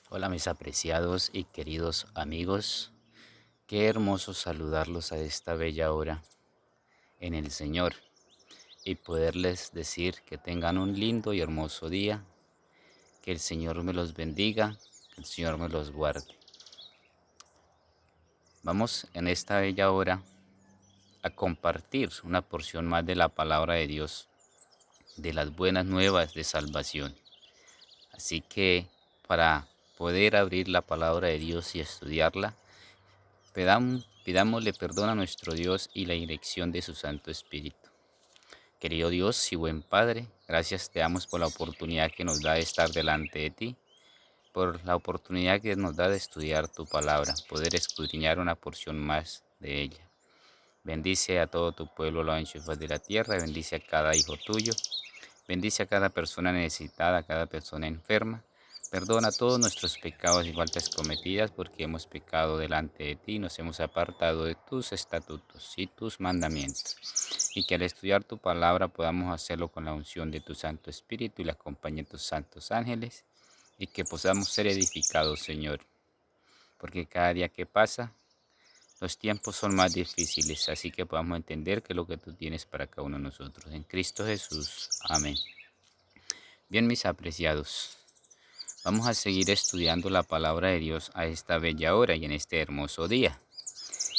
Hola mis apreciados y queridos amigos, qué hermoso saludarlos a esta bella hora en el Señor y poderles decir que tengan un lindo y hermoso día, que el Señor me los bendiga, que el Señor me los guarde. Vamos en esta bella hora a compartir una porción más de la palabra de Dios, de las buenas nuevas de salvación. Así que para poder abrir la palabra de Dios y estudiarla, pidámosle perdón a nuestro Dios y la dirección de su Santo Espíritu. Querido Dios y buen Padre, gracias te damos por la oportunidad que nos da de estar delante de ti, por la oportunidad que nos da de estudiar tu palabra, poder escudriñar una porción más de ella. Bendice a todo tu pueblo, lo ancho y faz de la tierra, bendice a cada hijo tuyo, bendice a cada persona necesitada, a cada persona enferma. Perdona todos nuestros pecados y faltas cometidas porque hemos pecado delante de ti y nos hemos apartado de tus estatutos y tus mandamientos. Y que al estudiar tu palabra podamos hacerlo con la unción de tu Santo Espíritu y la compañía de tus santos ángeles y que podamos ser edificados, Señor. Porque cada día que pasa, los tiempos son más difíciles, así que podamos entender que es lo que tú tienes para cada uno de nosotros. En Cristo Jesús. Amén. Bien, mis apreciados, vamos a seguir estudiando la palabra de Dios a esta bella hora y en este hermoso día.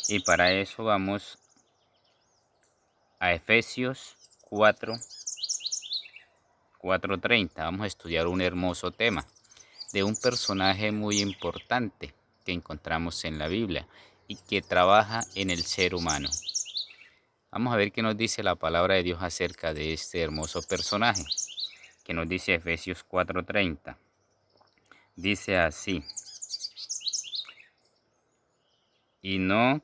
Y para eso vamos a Efesios 4:30. Vamos a estudiar un hermoso tema de un personaje muy importante que encontramos en la Biblia y que trabaja en el ser humano. Vamos a ver qué nos dice la palabra de Dios acerca de este hermoso personaje, que nos dice Efesios 4:30. Dice así: y no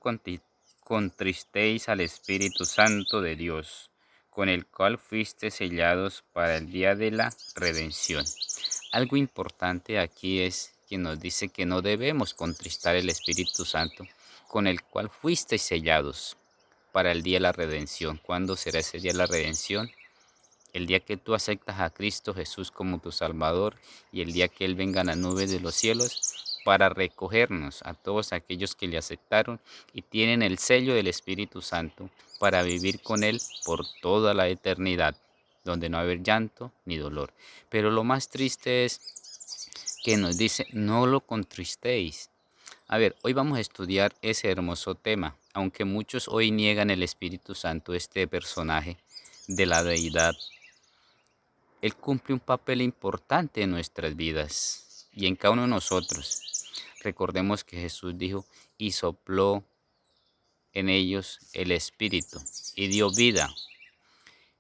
contristéis al Espíritu Santo de Dios, con el cual fuiste sellados para el día de la redención. Algo importante aquí es que nos dice que no debemos contristar el Espíritu Santo, con el cual fuiste sellados para el día de la redención. ¿Cuándo será ese día de la redención? El día que tú aceptas a Cristo Jesús como tu Salvador y el día que Él venga en las nubes de los cielos para recogernos a todos aquellos que le aceptaron y tienen el sello del Espíritu Santo para vivir con Él por toda la eternidad, donde no va a haber llanto ni dolor. Pero lo más triste es que nos dice, no lo contristéis. A ver, hoy vamos a estudiar ese hermoso tema, aunque muchos hoy niegan el Espíritu Santo, este personaje de la deidad. Él cumple un papel importante en nuestras vidas y en cada uno de nosotros. Recordemos que Jesús dijo, y sopló en ellos el Espíritu y dio vida.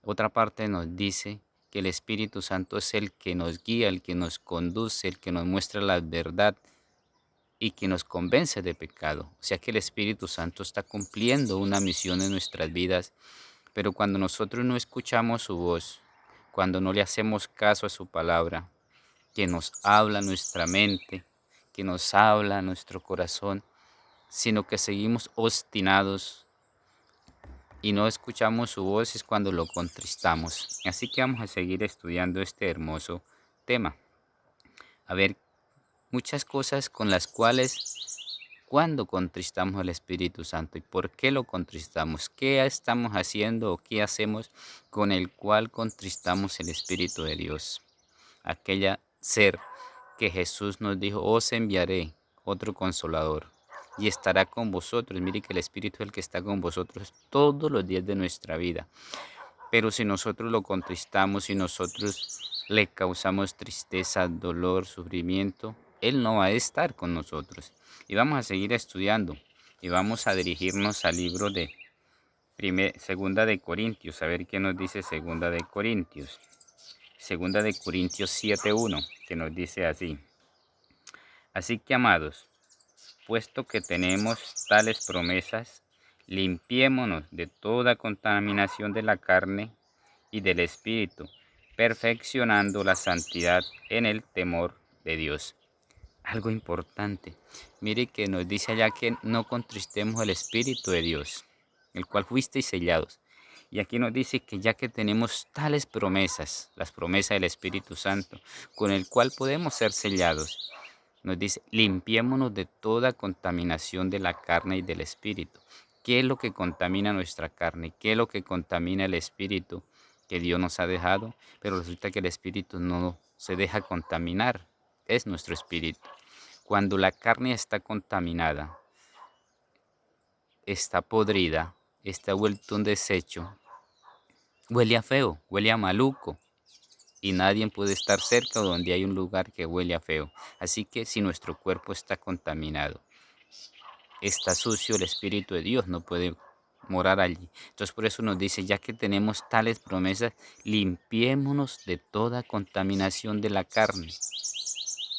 Otra parte nos dice que el Espíritu Santo es el que nos guía, el que nos conduce, el que nos muestra la verdad y que nos convence de pecado. O sea que el Espíritu Santo está cumpliendo una misión en nuestras vidas, pero cuando nosotros no escuchamos su voz, cuando no le hacemos caso a su palabra, que nos habla nuestra mente, que nos habla nuestro corazón, sino que seguimos obstinados y no escuchamos su voz, es cuando lo contristamos. Así que vamos a seguir estudiando este hermoso tema. A ver, muchas cosas con las cuales cuando contristamos al Espíritu Santo y por qué lo contristamos, qué estamos haciendo o qué hacemos con el cual contristamos el Espíritu de Dios. Aquella ser que Jesús nos dijo, os enviaré otro consolador y estará con vosotros. Mire que el Espíritu es el que está con vosotros todos los días de nuestra vida. Pero si nosotros lo contristamos, si nosotros le causamos tristeza, dolor, sufrimiento, Él no va a estar con nosotros. Y vamos a seguir estudiando y vamos a dirigirnos al libro de Segunda de Corintios, a ver qué nos dice Segunda de Corintios. Segunda de Corintios 7:1, que nos dice así: así que, amados, puesto que tenemos tales promesas, limpiémonos de toda contaminación de la carne y del espíritu, perfeccionando la santidad en el temor de Dios. Algo importante, mire que nos dice allá que no contristemos el Espíritu de Dios, el cual fuisteis sellados. Y aquí nos dice que ya que tenemos tales promesas, las promesas del Espíritu Santo, con el cual podemos ser sellados, Nos dice, limpiémonos de toda contaminación de la carne y del espíritu. ¿Qué es lo que contamina nuestra carne? ¿Qué es lo que contamina el espíritu que Dios nos ha dejado? Pero resulta que el espíritu no se deja contaminar, es nuestro espíritu. Cuando la carne está contaminada, está podrida, está vuelto un desecho, huele a feo, huele a maluco, y nadie puede estar cerca donde hay un lugar que huele a feo. Así que si nuestro cuerpo está contaminado, está sucio, el Espíritu de Dios no puede morar allí. Entonces por eso nos dice, ya que tenemos tales promesas, limpiémonos de toda contaminación de la carne,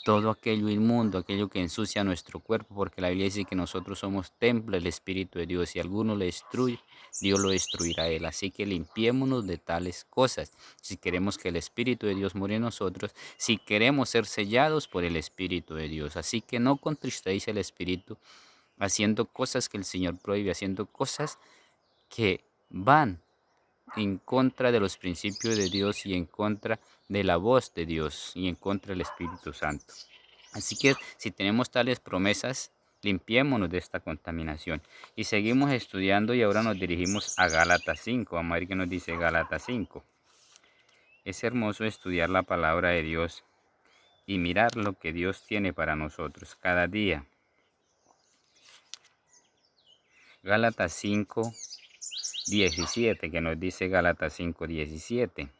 todo aquello inmundo, aquello que ensucia nuestro cuerpo, porque la Biblia dice que nosotros somos templo del Espíritu de Dios. Si alguno lo destruye, Dios lo destruirá a él. Así que limpiémonos de tales cosas. Si queremos que el Espíritu de Dios more en nosotros, si queremos ser sellados por el Espíritu de Dios. Así que no contristéis el Espíritu haciendo cosas que el Señor prohíbe, haciendo cosas que van en contra de los principios de Dios y en contra de la voz de Dios y en contra del Espíritu Santo. Así que si tenemos tales promesas, limpiémonos de esta contaminación. Y seguimos estudiando y ahora nos dirigimos a Gálatas 5. Vamos a ver qué nos dice Gálatas 5. Es hermoso estudiar la palabra de Dios y mirar lo que Dios tiene para nosotros cada día. Gálatas 5:17, que nos dice Gálatas 5:17.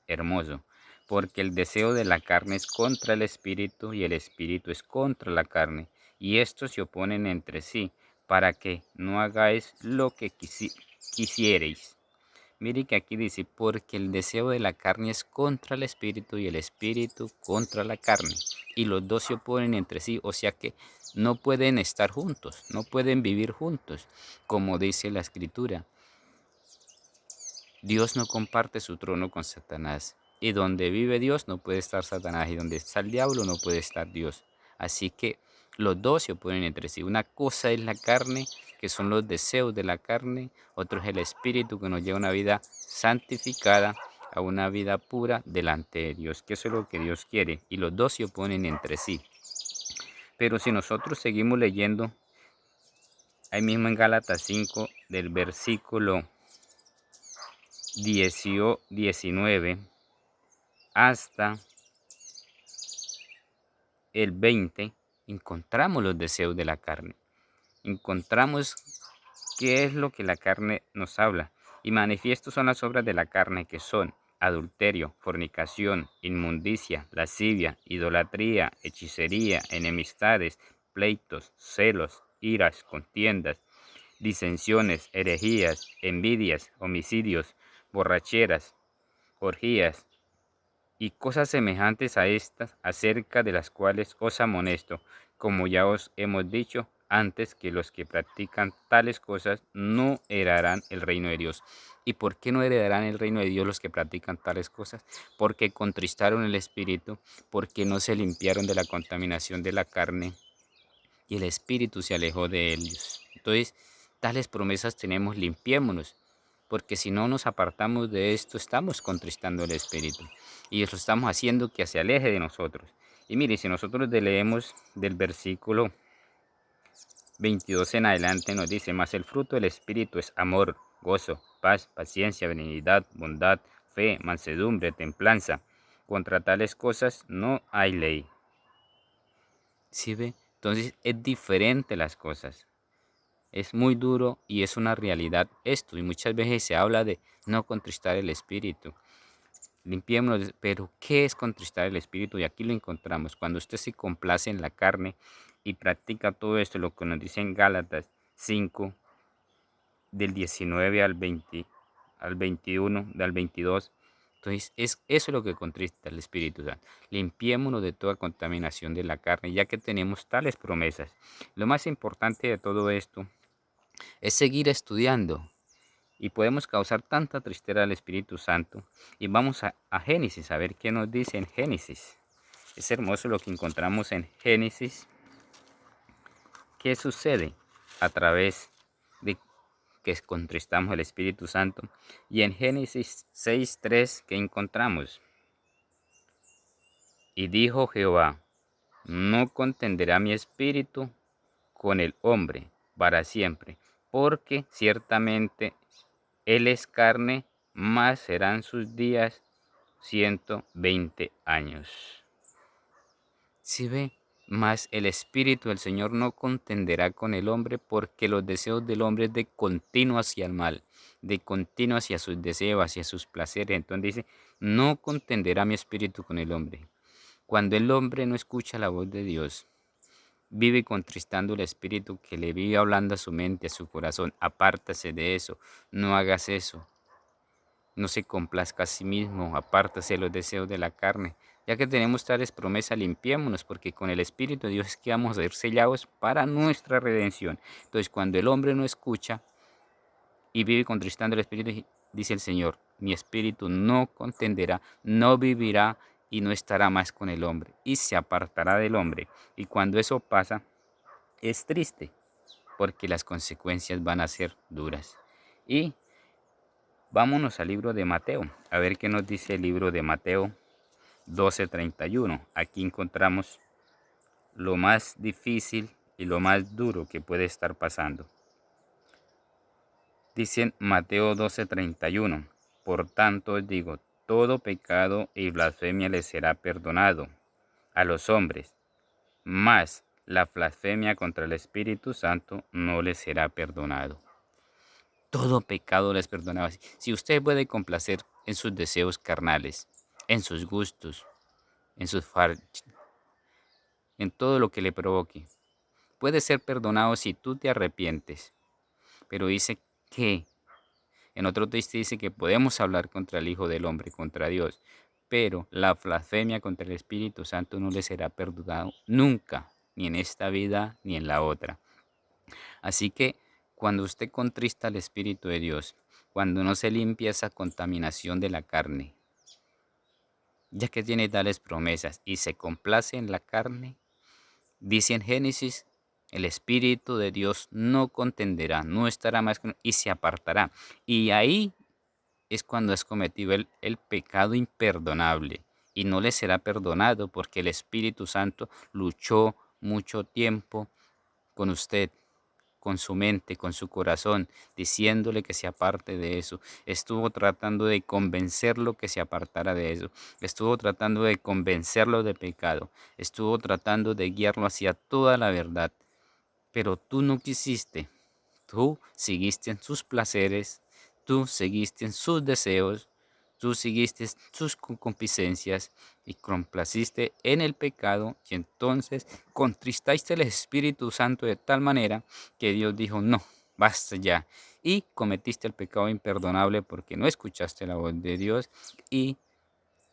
Hermoso, porque el deseo de la carne es contra el espíritu y el espíritu es contra la carne, y estos se oponen entre sí, para que no hagáis lo que quisiereis. Mire que aquí dice, porque el deseo de la carne es contra el espíritu y el espíritu contra la carne, y los dos se oponen entre sí, o sea que no pueden estar juntos, no pueden vivir juntos, como dice la escritura. Dios no comparte su trono con Satanás. Y donde vive Dios no puede estar Satanás. Y donde está el diablo no puede estar Dios. Así que los dos se oponen entre sí. Una cosa es la carne, que son los deseos de la carne. Otro es el espíritu, que nos lleva a una vida santificada, a una vida pura delante de Dios. Que eso es lo que Dios quiere. Y los dos se oponen entre sí. Pero si nosotros seguimos leyendo, ahí mismo en Gálatas 5, del versículo 19 hasta el 20, encontramos los deseos de la carne. Encontramos qué es lo que la carne nos habla. Y manifiestos son las obras de la carne, que son adulterio, fornicación, inmundicia, lascivia, idolatría, hechicería, enemistades, pleitos, celos, iras, contiendas, disensiones, herejías, envidias, homicidios, borracheras, orgías y cosas semejantes a estas, acerca de las cuales os amonesto, como ya os hemos dicho antes, que los que practican tales cosas no heredarán el reino de Dios. ¿Y por qué no heredarán el reino de Dios los que practican tales cosas? Porque contristaron el espíritu, porque no se limpiaron de la contaminación de la carne y el espíritu se alejó de ellos. Entonces, tales promesas tenemos, limpiémonos, porque si no nos apartamos de esto, estamos contristando el espíritu y eso estamos haciendo que se aleje de nosotros. Y mire, si nosotros leemos del versículo 22 en adelante, nos dice, mas el fruto del espíritu es amor, gozo, paz, paciencia, benignidad, bondad, fe, mansedumbre, templanza. Contra tales cosas no hay ley. ¿Sí ve? Entonces es diferente las cosas. Es muy duro y es una realidad esto. Y muchas veces se habla de no contristar el espíritu. Limpiémonos, pero ¿qué es contristar el espíritu? Y aquí lo encontramos. Cuando usted se complace en la carne y practica todo esto, lo que nos dice en Gálatas 5, del 19 al 20, al 21, al 22. Entonces, eso es lo que contrista el Espíritu Santo. Limpiémonos de toda contaminación de la carne, ya que tenemos tales promesas. Lo más importante de todo esto es seguir estudiando. Y podemos causar tanta tristeza al Espíritu Santo. Y vamos a Génesis, a ver qué nos dice en Génesis. Es hermoso lo que encontramos en Génesis. ¿Qué sucede a través de que contristamos el Espíritu Santo? Y en Génesis 6:3, ¿qué encontramos? Y dijo Jehová, no contenderá mi espíritu con el hombre para siempre, porque ciertamente él es carne, más serán sus días 120 años. Si ve, mas el Espíritu del Señor no contenderá con el hombre, porque los deseos del hombre es de continuo hacia el mal, de continuo hacia sus deseos, hacia sus placeres. Entonces dice, no contenderá mi espíritu con el hombre. Cuando el hombre no escucha la voz de Dios, vive contristando el espíritu que le vive hablando a su mente, a su corazón. Apártase de eso, no hagas eso. No se complazca a sí mismo, apártase de los deseos de la carne. Ya que tenemos tales promesas, limpiémonos, porque con el Espíritu de Dios es que vamos a ser sellados para nuestra redención. Entonces, cuando el hombre no escucha y vive contristando el Espíritu, dice el Señor, mi Espíritu no contenderá, no vivirá y no estará más con el hombre, y se apartará del hombre. Y cuando eso pasa, es triste, porque las consecuencias van a ser duras. Y vámonos al libro de Mateo, a ver qué nos dice el libro de Mateo 12:31. Aquí encontramos lo más difícil y lo más duro que puede estar pasando. Dice Mateo 12:31, por tanto os digo, todo pecado y blasfemia les será perdonado a los hombres, mas la blasfemia contra el Espíritu Santo no les será perdonado. Todo pecado les perdonaba. Si usted puede complacer en sus deseos carnales, en sus gustos, en sus en todo lo que le provoque, puede ser perdonado si tú te arrepientes. Pero dice que, en otro texto dice que podemos hablar contra el Hijo del Hombre, contra Dios, pero la blasfemia contra el Espíritu Santo no le será perdonado nunca, ni en esta vida ni en la otra. Así que cuando usted contrista al Espíritu de Dios, cuando no se limpia esa contaminación de la carne, ya que tiene tales promesas y se complace en la carne, dice en Génesis, el Espíritu de Dios no contenderá, no estará más con y se apartará. Y ahí es cuando has cometido el pecado imperdonable y no le será perdonado porque el Espíritu Santo luchó mucho tiempo con usted, con su mente, con su corazón, diciéndole que se aparte de eso. Estuvo tratando de convencerlo que se apartara de eso. Estuvo tratando de convencerlo de pecado. Estuvo tratando de guiarlo hacia toda la verdad. Pero tú no quisiste. Tú seguiste en sus placeres. Tú seguiste en sus deseos. Tú seguiste sus concupiscencias y complaciste en el pecado y entonces contristaste el Espíritu Santo de tal manera que Dios dijo, no, basta ya. Y cometiste el pecado imperdonable porque no escuchaste la voz de Dios y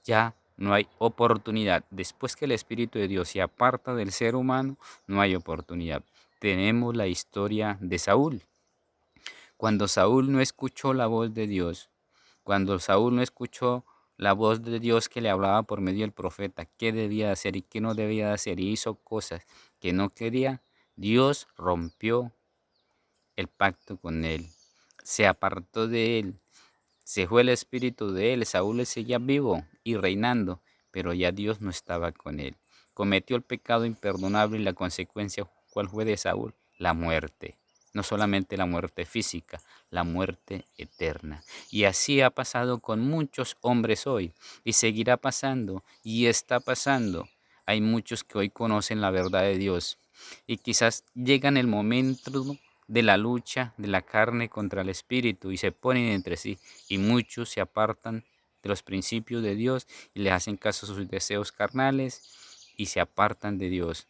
ya no hay oportunidad. Después que el Espíritu de Dios se aparta del ser humano, no hay oportunidad. Tenemos la historia de Saúl. Cuando Saúl no escuchó la voz de Dios, cuando Saúl no escuchó la voz de Dios que le hablaba por medio del profeta, qué debía hacer y qué no debía hacer, y hizo cosas que no quería, Dios rompió el pacto con él, se apartó de él, se fue el espíritu de él, Saúl seguía vivo y reinando, pero ya Dios no estaba con él. Cometió el pecado imperdonable y la consecuencia, ¿cuál fue de Saúl? La muerte. No solamente la muerte física, la muerte eterna. Y así ha pasado con muchos hombres hoy y seguirá pasando y está pasando. Hay muchos que hoy conocen la verdad de Dios y quizás llegan el momento de la lucha de la carne contra el espíritu y se ponen entre sí y muchos se apartan de los principios de Dios y le hacen caso a sus deseos carnales y se apartan de Dios.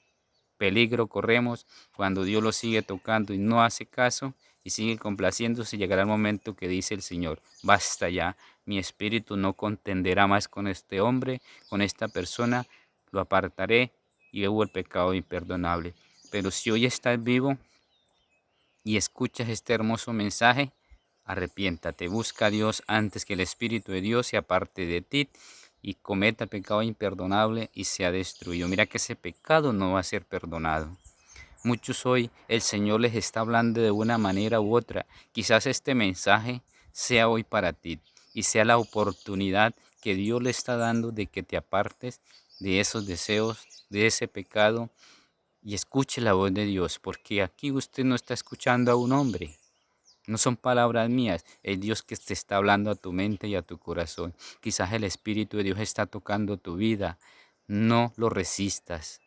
Peligro corremos cuando Dios lo sigue tocando y no hace caso y sigue complaciéndose. Llegará el momento que dice el Señor, basta ya, mi espíritu no contenderá más con este hombre, con esta persona, lo apartaré y hubo el pecado imperdonable. Pero si hoy estás vivo y escuchas este hermoso mensaje, arrepiéntate, busca a Dios antes que el Espíritu de Dios se aparte de ti y cometa pecado imperdonable y sea destruido. Mira que ese pecado no va a ser perdonado. Muchos hoy el Señor les está hablando de una manera u otra. Quizás este mensaje sea hoy para ti y sea la oportunidad que Dios le está dando de que te apartes de esos deseos, de ese pecado, y escuche la voz de Dios, porque aquí usted no está escuchando a un hombre. No son palabras mías, es Dios que te está hablando a tu mente y a tu corazón. Quizás el Espíritu de Dios está tocando tu vida. No lo resistas,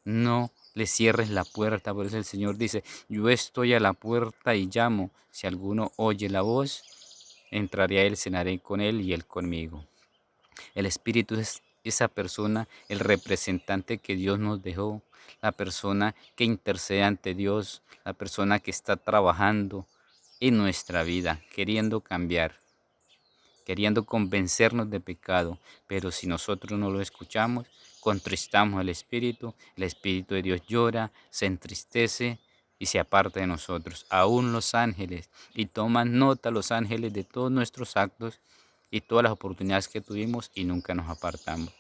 no le cierres la puerta. Por eso el Señor dice, yo estoy a la puerta y llamo. Si alguno oye la voz, entraré a él, cenaré con él y él conmigo. El Espíritu es esa persona, el representante que Dios nos dejó, la persona que intercede ante Dios, la persona que está trabajando en nuestra vida, queriendo cambiar, queriendo convencernos de pecado. Pero si nosotros no lo escuchamos, contristamos el Espíritu de Dios llora, se entristece y se aparta de nosotros. Aún los ángeles, y toman nota los ángeles de todos nuestros actos y todas las oportunidades que tuvimos y nunca nos apartamos.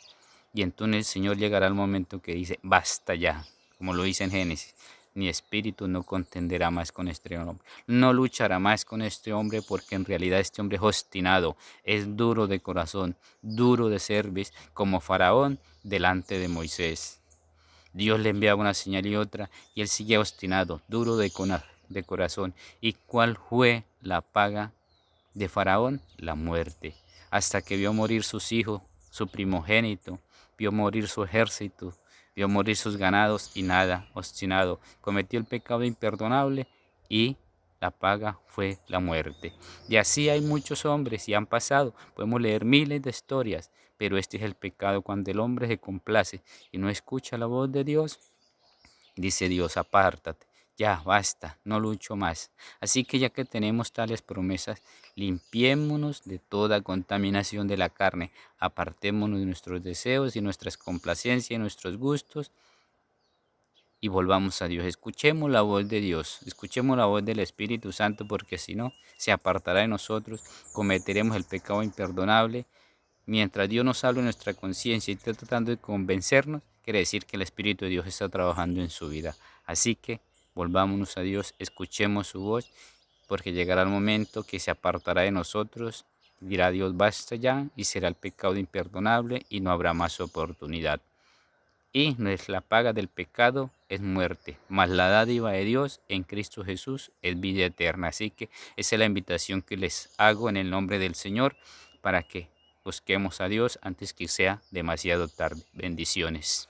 Y entonces el Señor llegará al momento que dice, basta ya, como lo dice en Génesis. Mi espíritu no contenderá más con este hombre, no luchará más con este hombre, porque en realidad este hombre es obstinado, es duro de corazón, duro de cerviz, como Faraón delante de Moisés. Dios le enviaba una señal y otra, y él sigue obstinado, duro de corazón. ¿Y cuál fue la paga de Faraón? La muerte, hasta que vio morir sus hijos, su primogénito, vio morir su ejército, vio morir sus ganados y nada, obstinado, cometió el pecado imperdonable y la paga fue la muerte. Y así hay muchos hombres y han pasado, podemos leer miles de historias, pero este es el pecado cuando el hombre se complace y no escucha la voz de Dios. Dice Dios, apártate, ya basta, no lucho más. Así que ya que tenemos tales promesas, limpiémonos de toda contaminación de la carne, apartémonos de nuestros deseos y nuestras complacencias y nuestros gustos y volvamos a Dios. Escuchemos la voz de Dios, escuchemos la voz del Espíritu Santo, porque si no, se apartará de nosotros, cometeremos el pecado imperdonable. Mientras Dios nos habla en nuestra conciencia y está tratando de convencernos, quiere decir que el Espíritu de Dios está trabajando en su vida. Así que volvámonos a Dios, escuchemos su voz, porque llegará el momento que se apartará de nosotros, dirá Dios, basta ya, y será el pecado imperdonable y no habrá más oportunidad. Y la paga del pecado es muerte, mas la dádiva de Dios en Cristo Jesús es vida eterna. Así que esa es la invitación que les hago en el nombre del Señor, para que busquemos a Dios antes que sea demasiado tarde. Bendiciones.